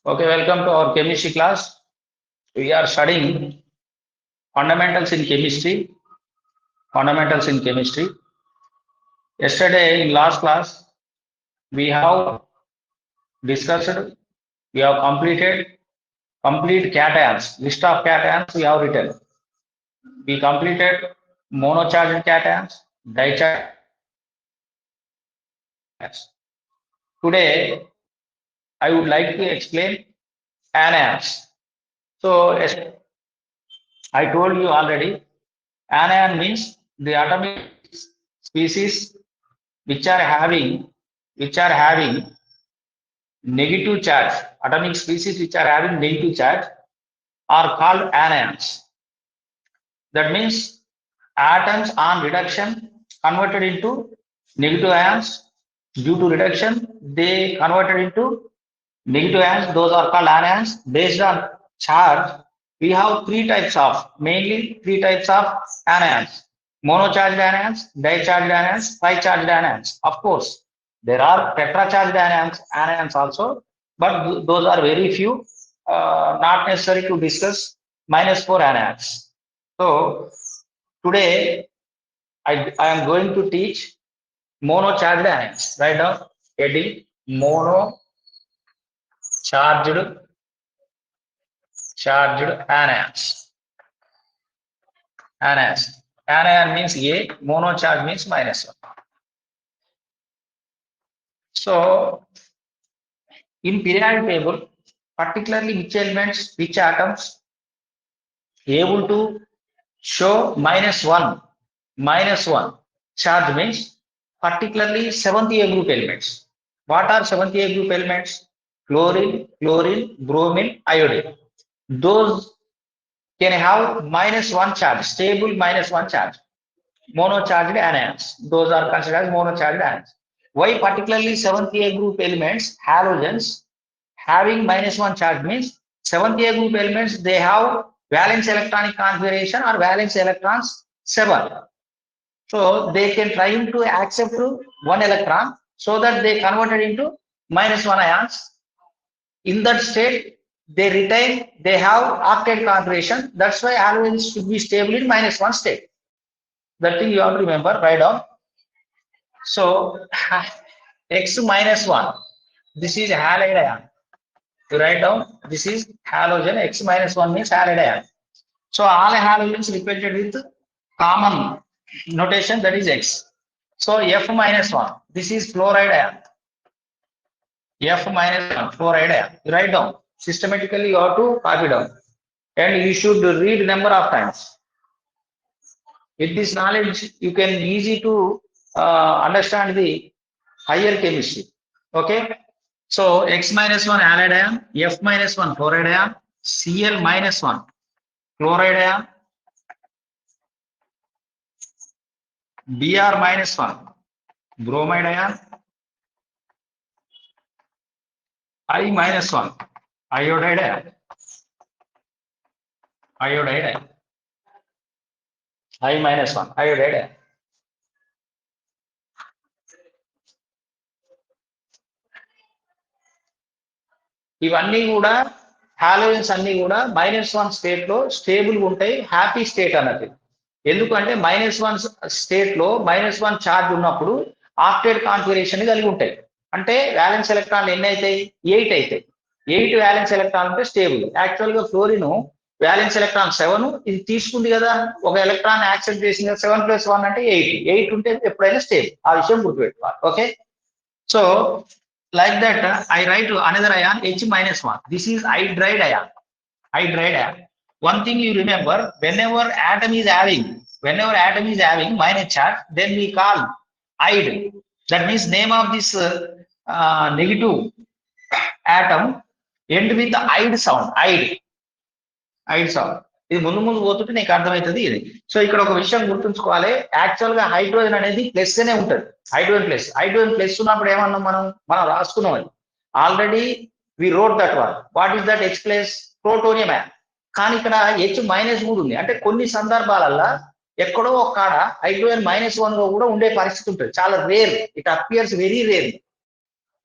Okay, welcome to our chemistry class. We are studying fundamentals in chemistry. Fundamentals in chemistry. Yesterday in last class, we have discussed, we have completed complete cations. List of cations we have written. We completed monocharged cations, dicharged cations. Today, I would like to explain anions. So, as I told you already, anion means the atomic species which are having negative charge. Atomic species which are having negative charge are called anions. That means atoms on reduction converted into negative ions. Due to reduction, they converted into negative ions. Those are called anions. Based on charge, we have mainly three types of anions: monocharged anions, dicharged anions, tricharged anions. Of course, there are tetracharged anions also, but those are very few. Not necessary to discuss -4 anions. So today I am going to teach monocharged anions. Write down heading: monocharged anions. Anions. Anion means A, monocharge means -1. So in periodic table, particularly which elements, which atoms able to show -1 charge means particularly seventh A group elements. What are seventh A group elements? Chlorine, bromine, iodine. Those can have -1 charge, stable -1 charge. Monocharged anions. Those are considered as monocharged anions. Why particularly seventh A group elements, halogens, having -1 charge means seventh A group elements, they have valence electronic configuration or valence electrons 7. So they can try to accept one electron so that they converted into -1 ions. In that state, they have octet configuration. That's why halogens should be stable in -1 state. That thing you have to remember, write down. So X -1, this is halide ion. You write down, this is halogen, X -1 means halide ion. So all halogens represented with common notation, that is X. So F -1, this is fluoride ion. F -1, fluoride ion. You write down. Systematically you have to copy down. And you should read number of times. With this knowledge, you can easy to understand the higher chemistry. Okay. So X -1 halide ion, F -1 fluoride ion, Cl -1 chloride ion, Br -1 bromide ion, I -1 iodide ion, I -1 iodide ion. ఇవన్నీ కూడా halogens అన్ని కూడా -1 state లో stable ఉంటాయి, happy state అన్నది. ఎందుకంటే -1 state లో -1 charge ఉన్నప్పుడు ఆక్టేట్ కాన్ఫిగరేషన్ కలిగి ఉంటాయి. అంటే వ్యాలెన్స్ ఎలక్ట్రాన్లు ఎన్ని అవుతాయి? 8 అవుతాయి. 8 వ్యాలెన్స్ ఎలక్ట్రాన్ ఉంటే స్టేబుల్. యాక్చువల్ గా ఫ్లోరిన్ వ్యాలెన్స్ ఎలక్ట్రాన్ 7, ఇది తీసుకుంది కదా, ఒక ఎలక్ట్రాన్ యాక్సెప్ట్ చేసింది. 7 + 1 అంటే 8 ఉంటే ఎప్పుడైనా స్టేబుల్. ఆ విషయం గుర్తుపెట్టుకోవాలి. Okay. So like that, I write another ion H -1. This is hydride ion. One thing you remember, whenever atom is having minus charge, then we call ide. That means name of this negative atom end with the ide sound. Ide sound. ఇది ముందు పోతుంటే నీకు అర్థమవుతుంది ఇది. So ఇక్కడ ఒక విషయం గుర్తుంచుకోవాలి. యాక్చువల్ గా హైడ్రోజన్ అనేది ప్లస్ అనే ఉంటుంది. హైడ్రోజన్ ప్లస్ ఉన్నప్పుడు ఏమన్నాం మనం రాసుకున్నాం అది already. We wrote that one. What is that? H plus protonium ion. కానీ ఇక్కడ H- ఉంది. అంటే కొన్ని సందర్భాలల్లో ఎక్కడో ఒక కాడ హైడ్రోజన్ -1 లో కూడా ఉండే పరిస్థితి ఉంటుంది. చాలా rare. It appears very rare.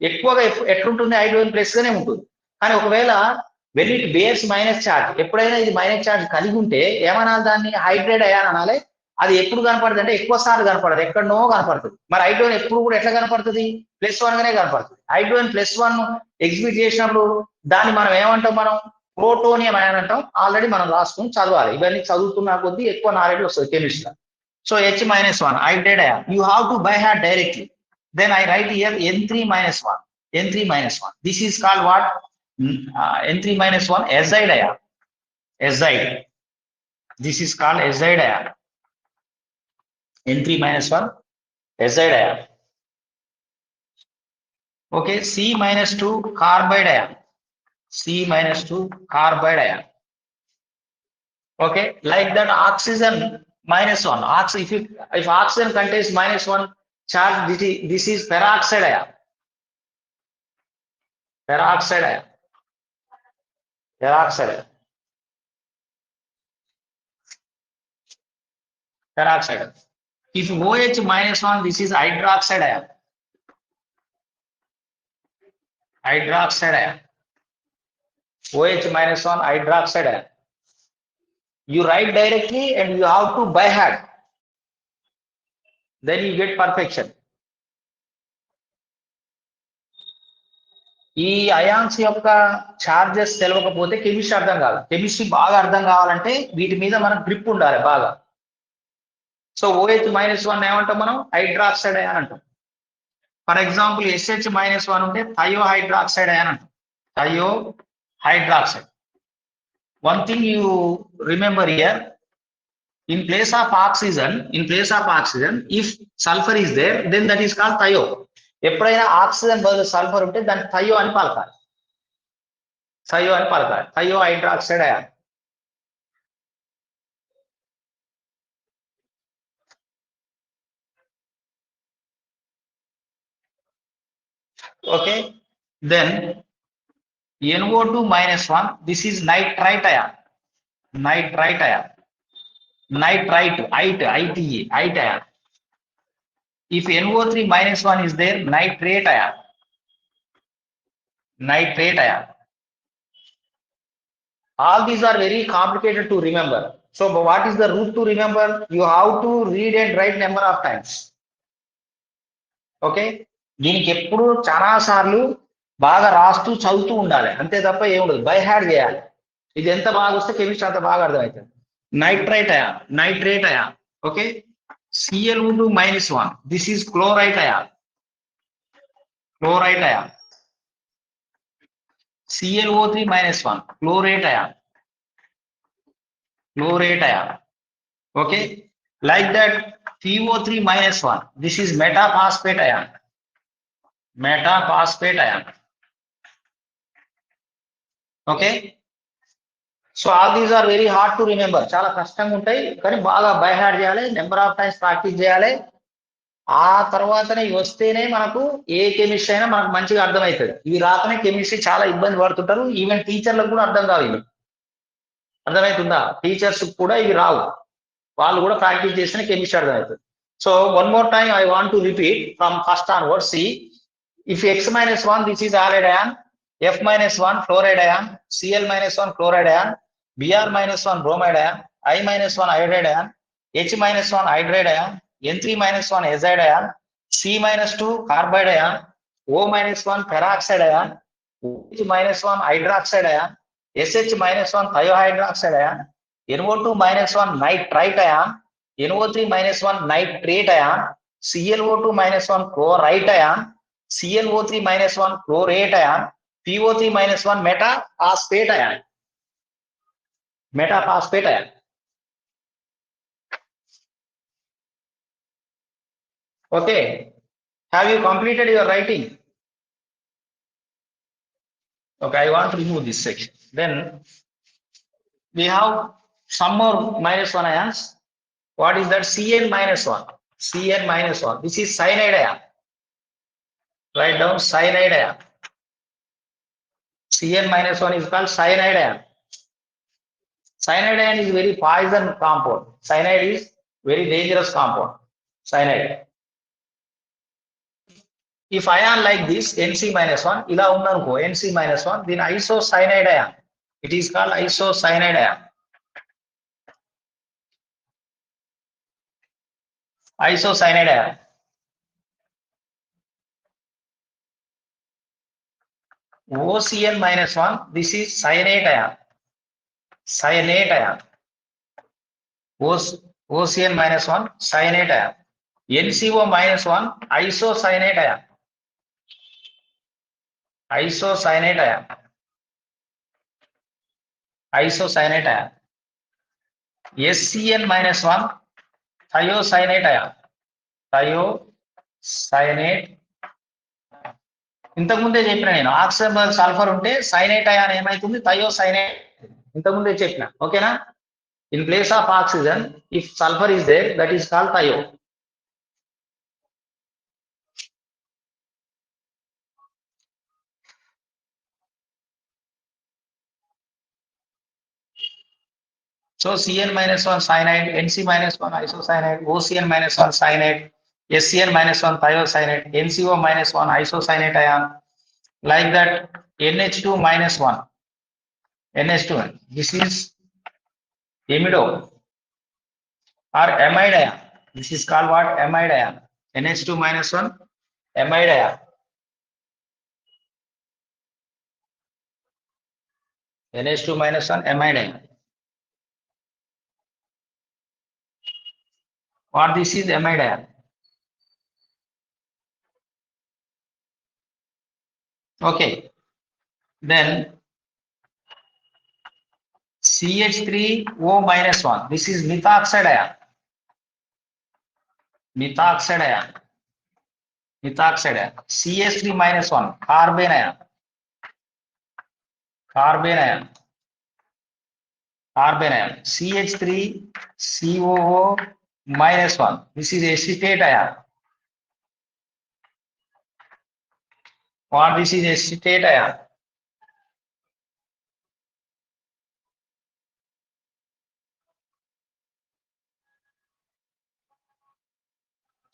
ఎక్కువగా ఎట్లుంటుంది? హైడ్రోజన్ ప్లస్ గానే ఉంటుంది. కానీ ఒకవేళ when it bears minus charge, ఎప్పుడైనా ఇది మైనస్ చార్జ్ కలిగి ఉంటే ఏమనాలి, దాన్ని హైడ్రేట్ అయాన్ అనాలి. అది ఎప్పుడు కనపడుతుంది అంటే ఎక్కువ సార్లు కనపడదు, ఎక్కడనో కనపడుతుంది. మరి హైడ్రోజన్ ఎప్పుడు కూడా ఎట్లా కనపడుతుంది, +1 గానే కనపడుతుంది. హైడ్రోజన్ +1 ఎగ్జిబిట్ చేసినప్పుడు దాన్ని మనం ఏమంటాం, మనం ప్రోటోనియం అయాన్ అంటాం. ఆల్రెడీ మనం రాసుకుని చదవాలి, ఇవన్నీ చదువుతున్న కొద్దీ ఎక్కువ నాలెడ్జ్ వస్తుంది chemistry. So H-1 hydride ion, you have to by heart directly. Then I write here N3-1. N3-1. This is called what? N3-1 azide ion. Azide. This is called azide ion. N3-1 azide ion. Okay, C-2 carbide ion. C-2 carbide ion. Okay, like that oxygen -1. If oxygen contains -1 charge, this is peroxide ion. Peroxide ion. Peroxide ion. Peroxide ion. If OH-1, this is hydroxide ion. Hydroxide ion. OH-1 hydroxide ion. You write directly and you have to by heart. Then you get perfection. ఈ ions యొక్క charges తెలవకపోతే chemistry అర్థం కాదు. Chemistry బాగా అర్థం కావాలంటే వీటి మీద మనకు గ్రిప్ ఉండాలి బాగా. సో OH-1 ఏమంటాం మనం, హైడ్రాక్సైడ్ అయాన్ అంటాం. ఫర్ ఎగ్జాంపుల్ SH-1 ఉంటే థయో హైడ్రాక్సైడ్ అయాన్ అంటాం. Thio hydroxide. One thing you remember here, in place of oxygen, if sulfur is there, then that is called thio. ఎప్పుడైనా oxygen బదులు sulphur ఉంటే దాన్ని thio అని పలకాలి. Thio hydroxide ion. Okay, then NO2-1, this is nitrite ion. Nitrite ion. Ite ion. If NO3-1 is there, nitrate ion. All these are very complicated to remember. So what is the route to remember? You have to read and write number of times. Okay, దీనికి ఎప్పుడు చాలా సార్లు బాగా రాస్తూ చదువుతూ ఉండాలి, అంతే తప్ప ఏముండదు. బై హ్యాడ్ చేయాలి. ఇది ఎంత బాగా వస్తే కెమిస్ట్రీ అంత బాగా అర్థమవుతుంది. Nitrate ion. Okay, Cl2-1, this is chlorite ion. ClO3-1, chlorate ion. Okay, like that PO3-1, this is metaphosphate ion. Okay, so all these are very hard to remember. చాలా కష్టంగా ఉంటాయి, కానీ బాగా బై హార్ట్ చేయాలి, number of times practice చేయాలి. ఆ తర్వాతనే వస్తేనే మనకు ఏ కెమిస్ట్రీ అయినా మనకు మంచిగా అర్థమవుతుంది. ఇవి రాకనే కెమిస్ట్రీ చాలా ఇబ్బంది పడుతుంటారు. ఈవెన్ టీచర్లకు కూడా అర్థం కావు ఇవి. అర్థమవుతుందా? టీచర్స్ కూడా ఇవి రావు, వాళ్ళు కూడా ప్రాక్టీస్ చేస్తేనే కెమిస్ట్రీ అర్థమవుతుంది. So one more time I want to repeat from first onward. C, if X-1, this is halide ion. F-1 fluoride ion. Cl-1 chloride ion. Br-1 bromide ion. I-1 iodide ion. H-1 hydride ion. N3-1 azide ion. C-2 carbide ion. O-1 peroxide ion. OH-1 hydroxide ion. SH-1 thiohydroxide ion. NO2-1 nitrite ion. NO3-1 nitrate ion. Cl2-1 chlorite ion. Cl-3-1 chlorate ion. PO3-1 metaphosphate ion. Okay, have you completed your writing? Okay, I want to remove this section. Then we have some more -1 ions. What is that? Cn-1. This is cyanide ion. Write down cyanide ion. Cn-1 is called cyanide ion. Cyanide ion is very poison compound. Cyanide is very dangerous compound. Cyanide. if ion like this Nc minus 1 ila undanuko Nc minus 1, then isocyanide ion, it is called isocyanide ion. Isocyanide ion. OCl minus 1, this is cyanate ion. Cyanate ion. OCl minus 1, cyanate ion. NCO minus 1, isocyanate ion. Isocyanate ion. Isocyanate ion. SCN minus 1, thiocyanate ion. Thiocyanate. ఇంతకుముందే చెప్పిన నేను oxygen sulphur ఉంటే cyanate ion ఏమైతుంది, thiocyanate. ఇంతకుముందే చెప్పిన, ఓకేనా. In place of oxygen if sulphur is there, that is called thio. So Cn minus 1 cyanide, Nc minus 1 isocyanide, OCn minus 1 cyanide, SCn minus 1 thiocyanate, NCO minus 1 isocyanate ion. Like that, NH2 minus 1, NH2, this is amido or amide ion. This is called what? Amide ion. NH2 minus 1, amide ion. NH2 minus 1, amide ion. What this is? Amide ion. Okay. Then CH3O minus 1. This is methoxide ion. Methoxide ion. Methoxide ion. CH3 minus 1. Carbene ion. Carbene ion. Carbene ion. CH3COO minus 1. This is acetate ion. What this is? Acetate ion.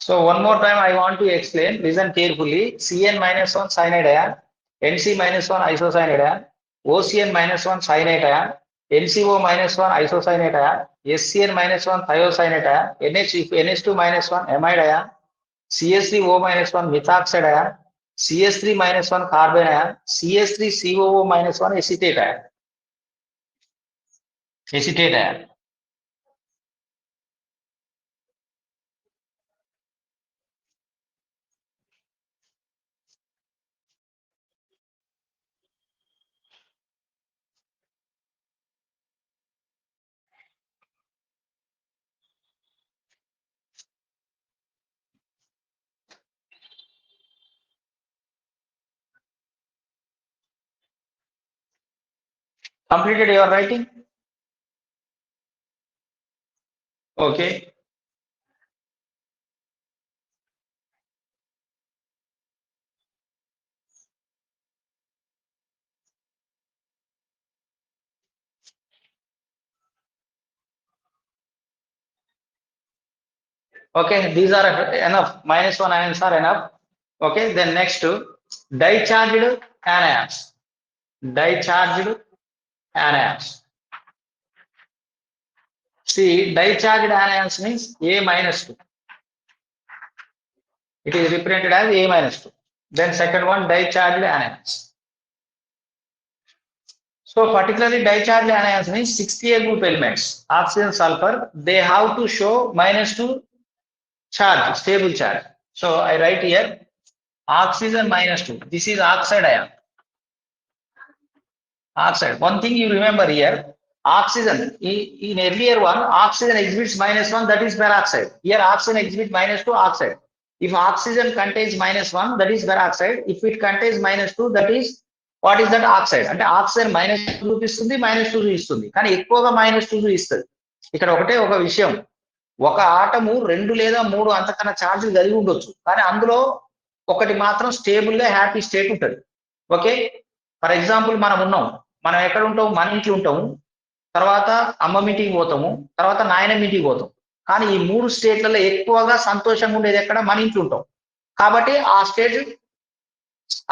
So one more time I want to explain, listen carefully. Cn minus 1 cyanide ion, Nc minus 1 isocyanide ion, OCn minus 1 cyanide ion, NCO minus 1 isocyanate ion, SCn minus 1 thiocyanate ion, NH2 minus 1 amide ion, CH3O minus 1 methoxide ion, CH3 minus 1 carbene ion, CH3COO minus 1 acetate ion. Acetate ion. Completed your writing? Okay. Okay, these are enough. Minus 1 ions are enough. Okay, then next dicharged anions. Dicharged anions. See, dicharged anions means A minus 2. It is represented as A minus 2. Then second one, dicharged anions. So particularly dicharged anions means 60A group elements, oxygen, sulfur, they have to show minus 2 charge, stable charge. So I write here oxygen minus 2. This is oxide ion. Oxide. One thing you remember here, oxygen, in earlier one, oxygen exhibits minus 1, that is peroxide. Here oxygen exhibits minus 2, oxide. If oxygen contains minus 1, that is peroxide. If it contains minus 2, that is, what is that? Oxide. అంటే oxygen minus 2 చూపిస్తుంది, minus 2 చూపిస్తుంది, కానీ ఎక్కువగా minus 2 చూపిస్తుంది. ఇక్కడ ఒకటే ఒక విషయం, ఒక ఆటము 2 లేదా 3 అంతకన్నా ఛార్జీలు కలిగి ఉండొచ్చు, కానీ అందులో ఒకటి మాత్రం స్టేబుల్ గా హ్యాపీ స్టేట్ ఉంటుంది. ఓకే, ఫర్ ఎగ్జాంపుల్ మనం ఎక్కడ ఉంటాము? మన ఇంట్లో ఉంటాము, తర్వాత అమ్మ మీటింగ్ పోతాము, తర్వాత నాయన మీటింగ్ పోతాం. కానీ ఈ 3 స్టేట్లలో ఎక్కువగా సంతోషంగా ఉండేది ఎక్కడ? మన ఇంట్లో ఉంటాం. కాబట్టి ఆ స్టేట్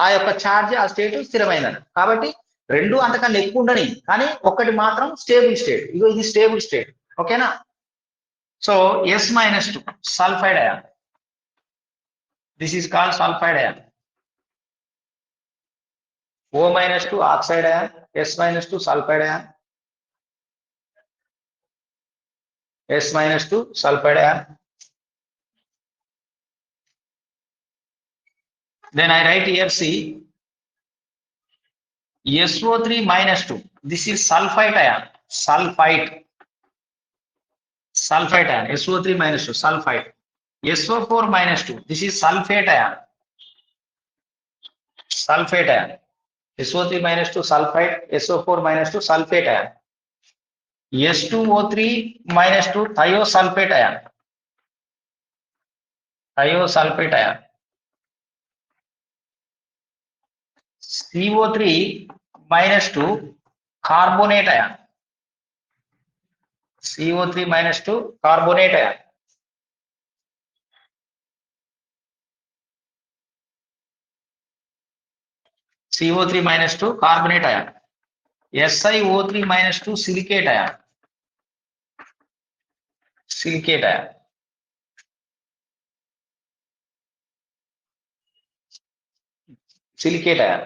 ఆ యొక్క ఛార్జ్ ఆ స్టేట్ స్థిరమైనది. కాబట్టి రెండు అంతకన్నా ఎక్కువ ఉండని, కానీ ఒకటి మాత్రం స్టేబుల్ స్టేట్. ఇగో ఇది స్టేబుల్ స్టేట్. ఓకేనా? So S-2 sulphide ion. This is called sulphide ion. O-2 oxide ion, S-2 sulphide ion, S-2 sulphide ion. Then I write here, see, SO3-2. This is sulfite ion. Sulfite ion. SO3-2. Sulfite. SO4-2. This is sulfate ion. Sulfate ion. SO3-2 sulfite. SO4-2 sulfate ion. S2O3-2 thiosulfate ion. Thiosulfate ion. CO3-2 carbonate ion. CO3-2 carbonate ion. CO3-2 carbonate ion. SiO3-2 silicate ion. Silicate ion. Silicate ion.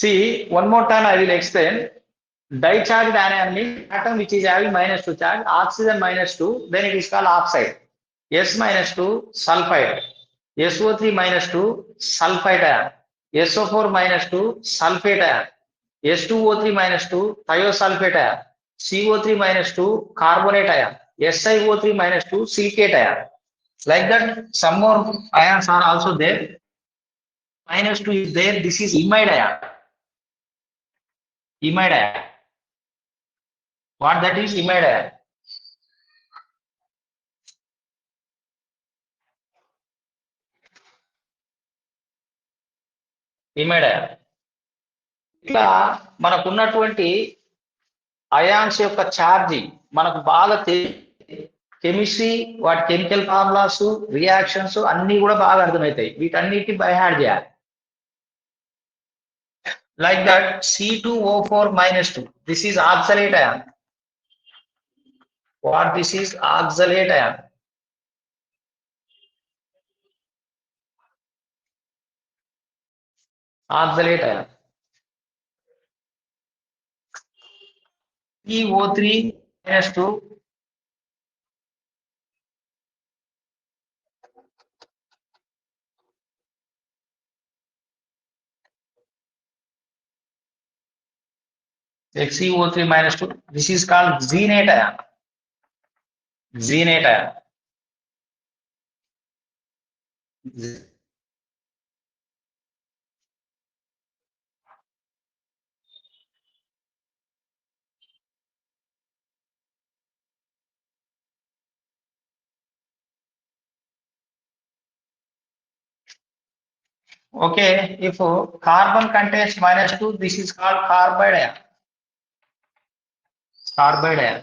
See, one more time I will explain. Dicharged anion means atom which is having -2 charge, oxygen -2, then it is called oxide. S-2 sulfide, SO3-2 sulfide ion, SO4-2 sulfate ion, S2O3-2 thiosulfate ion, CO3-2 carbonate ion, SiO3-2 silicate ion. Like that, some more ions are also there. -2 is there. This is imide ion. Imide ion. What that is? Imide ion. Imide ion. ఇలా మనకున్నటువంటి ions యొక్క charge మనకు బాగా chemistry, వాటి chemical formulas, reactions అన్ని కూడా బాగా అర్థమవుతాయి. వీటన్నిటి బై హార్ట్ చేయాలి. Like that, C2O4-2. This is oxalate ion. What this is? Oxalate ion. Oxalate ion. CO3-2. CO3-2. This is called xenate ion. Xenate ion. Okay, if carbon contains -2, this is called carbide ion. Carbide ion.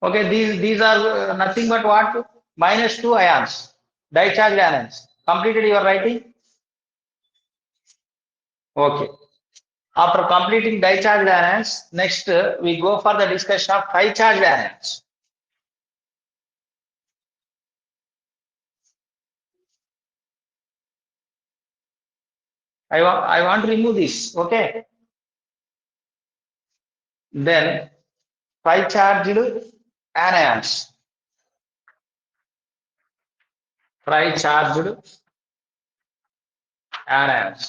Okay, these are nothing but what? -2 ions, discharged ions. Completed your writing? Okay. After completing discharged ions, next we go for the discussion of high charged ions. I want to remove this. Okay. Then high charged anions. High charged anions.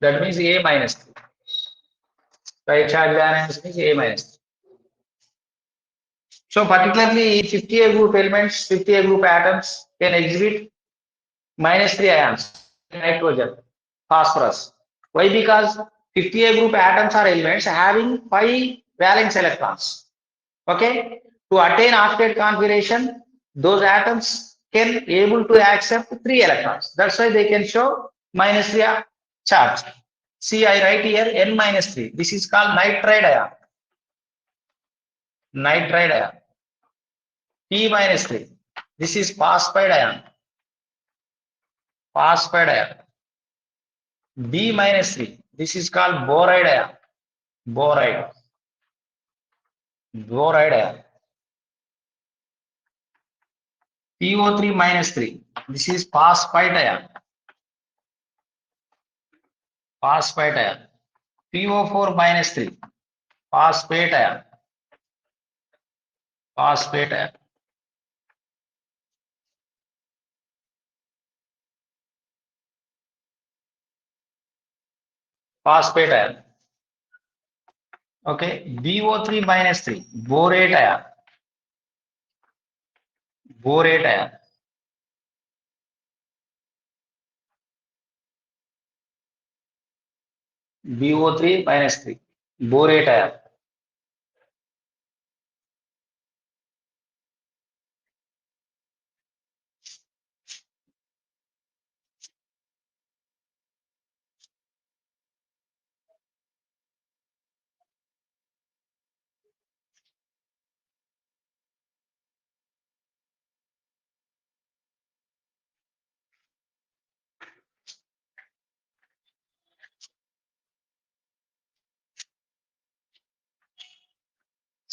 That means A-. High charged anions means A-. So particularly 50A group elements, 50A group atoms can exhibit -3 ions, nitrogen, phosphorus. Why? Because 50A group atoms are elements having 5 valence electrons. Okay, to attain octet configuration, those atoms can able to accept 3 electrons. That's why they can show -3 charge. See, I write here N-3. This is called nitride ion. Nitride ion. P-3. This is phosphide ion. Phosphide ion. B-3. This is called boride ion. Boride. Boride ion. PO3-3. This is phosphide ion. Phosphide ion. PO4-3. Phosphate ion. Phosphate ion. Phosphate ion. Okay, BO3-3. Borate ion. Borate ion. BO3-3. Borate ion.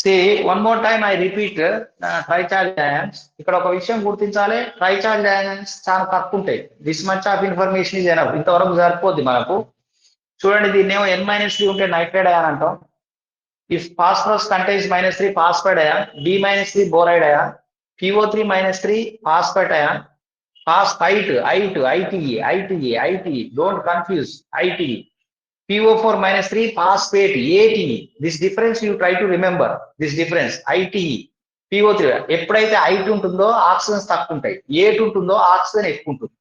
See, one more time I repeat, tricharge ions. ఇక్కడ ఒక విషయం గుర్తించాలి, ట్రైచార్జ్ ions చాలా తక్కువ ఉంటాయి. This much of information is enough. ఇంతవరకు సరిపోద్ది మనకు. చూడండి, దీన్ని ఏమో N-3 ఉంటే నైట్రైడ్ అయాన్ అంటాం. If phosphorus contains -3 phosphide ion, B-3 boride ion, PO3-3 phosphate ion, phosphite, ITE, don't confuse, ITE. PO4-3 phosphate, ATE. This difference you try to remember. This difference, ITE. PO3. ఎప్పుడైతే ఐట్ ఉంటుందో oxygens తక్కువ ఉంటాయి, at ఉంటుందో oxygen ఎక్కువ ఉంటుంది.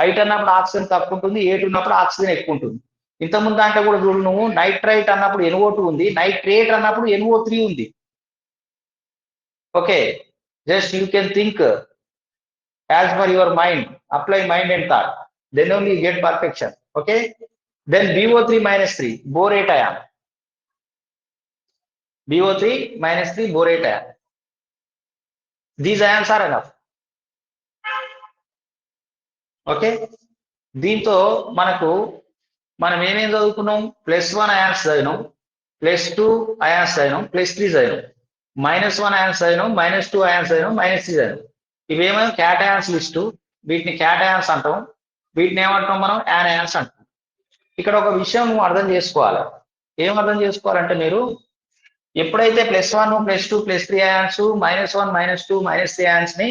ఐట్ అన్నప్పుడు oxygen తక్కువ ఉంటుంది, ఏట్ ఉన్నప్పుడు ఆక్సిజన్ ఎక్కువ ఉంటుంది. ఇంతకుముందు దాంట్లో కూడా చూడు, నువ్వు నైట్రైట్ అన్నప్పుడు NO2 ఉంది, నైట్రేట్ అన్నప్పుడు NO3 ఉంది. Okay, just you can think as per your mind, apply mind and thought, then only you get perfection. Okay, then BO3-3 borate ion. BO3-3 borate ion. These ions are enough. Okay, దీంతో మనం ఏమేం చదువుకున్నాం? +1 ions చదివినాం, +2 ions చదివినాం, +3 చదివినాం, -1 ions చదివినాం, -2 ions చదివినాం, -3 చదివినాం. ఇవేమో cations list. వీటిని cations అంటాం, వీటిని ఏమంటాం మనం? యానయాన్స్ అంటాం. ఇక్కడ ఒక విషయం అర్థం చేసుకోవాలి. ఏం అర్థం చేసుకోవాలంటే, మీరు ఎప్పుడైతే +1, +2, +3 అయాన్స్, -1, -2, -3 అయాన్స్ ని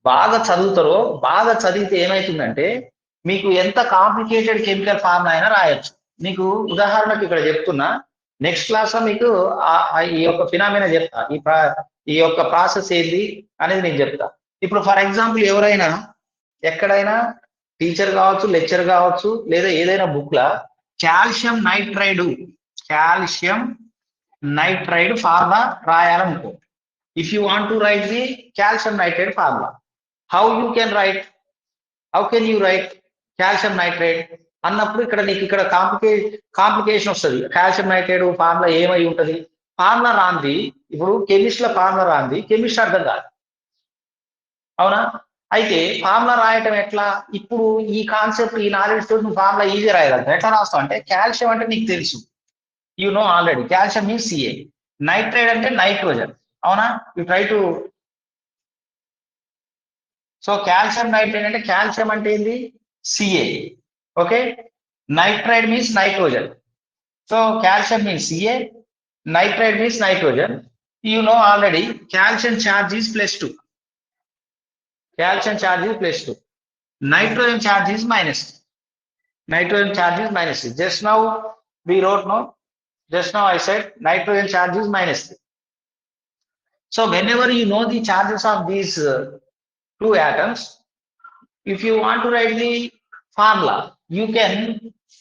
బాగా చదువుతారో, బాగా చదివితే ఏమైతుందంటే మీకు ఎంత కాంప్లికేటెడ్ కెమికల్ ఫార్ములా అయినా రాయొచ్చు. మీకు ఉదాహరణకు ఇక్కడ చెప్తున్నా, నెక్స్ట్ క్లాస్ లో మీకు ఈ యొక్క ఫినామినా చెప్తా, ఈ యొక్క ప్రాసెస్ ఏంది అనేది నేను చెప్తా. ఇప్పుడు ఫర్ ఎగ్జాంపుల్, ఎవరైనా ఎక్కడైనా టీచర్ కావచ్చు, లెక్చర్ కావచ్చు, లేదా ఏదైనా బుక్ లా కాల్షియం నైట్రైడ్ ఫార్ములా రాయాలనుకో. If you want to write the calcium nitride formula, how can you write calcium nitride అన్నప్పుడు ఇక్కడ నీకు ఇక్కడ కాంప్లికేషన్ వస్తుంది. కాల్షియం నైట్రైడ్ ఫార్ములా ఏమై ఉంటుంది? ఫార్ములా రాంది, ఇప్పుడు కెమిస్ట్ల ఫార్ములా రాంది కెమిస్ట్ అర్థం కాదు, అవునా? అయితే ఫార్ములా రాయటం ఎట్లా? ఇప్పుడు ఈ కాన్సెప్ట్, ఈ నాలెడ్జ్ తోటి నువ్వు ఫార్ములా ఈజీ రాయగలుగుతావు. ఎట్లా రాస్తావు అంటే, కాల్షియం అంటే నీకు తెలుసు, you know already, calcium means Ca. Nitride అంటే నైట్రోజన్, అవునా? You try to. So calcium nitride అంటే, కాల్షియం అంటే ఏంది? Ca. Okay, nitride means nitrogen. So calcium means Ca, nitride means nitrogen. You know already calcium charge is +2. Calcium charge is +2. Nitrogen charge is -2. Nitrogen charge is -3. Just now we wrote, no? Just now I said nitrogen charge is -3. So whenever you know the charges of these two atoms, if you want to write the formula, you can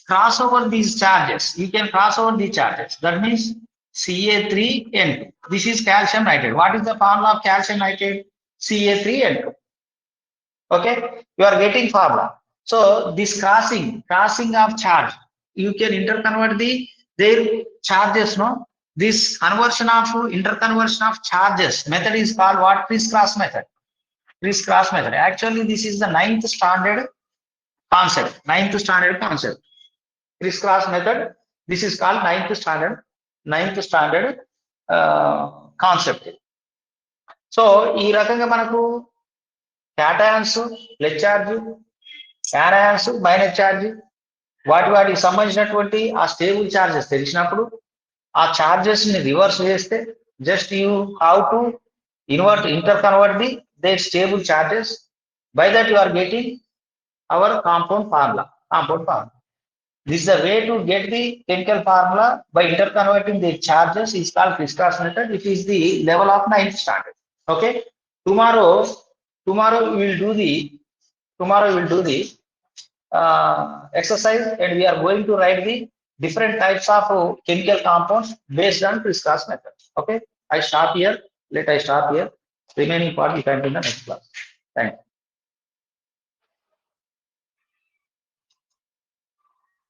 cross over these charges. You can cross over the charges. That means Ca3N2. This is calcium nitrate. What is the formula of calcium nitrate? Ca3N2. Okay, you are getting formula. So this crossing of charge, you can interconvert their charges. No, this conversion of interconversion of charges method is called what? Criss-cross method. Criss-cross method. Actually, this is the ninth standard concept. Ninth standard concept. Criss-cross method. This is called ninth standard concept. So ఈ రకంగా మనకు cations plus charge, anions minus charge, వాటికి సంబంధించినటువంటి ఆ stable charges తెలిసినప్పుడు ఆ charges ని reverse చేస్తే just you how to inter convert their stable charges. By that you are getting our compound formula. This is the way to get the chemical formula by interconverting the charges is called criss-cross method. It is the level of 9th standard. Okay. Tomorrow we will do the exercise, and we are going to write the different types of chemical compounds based on criss-cross method. Okay. I stop here. Let I stop here. Remaining part we continue in the next class. Thank you.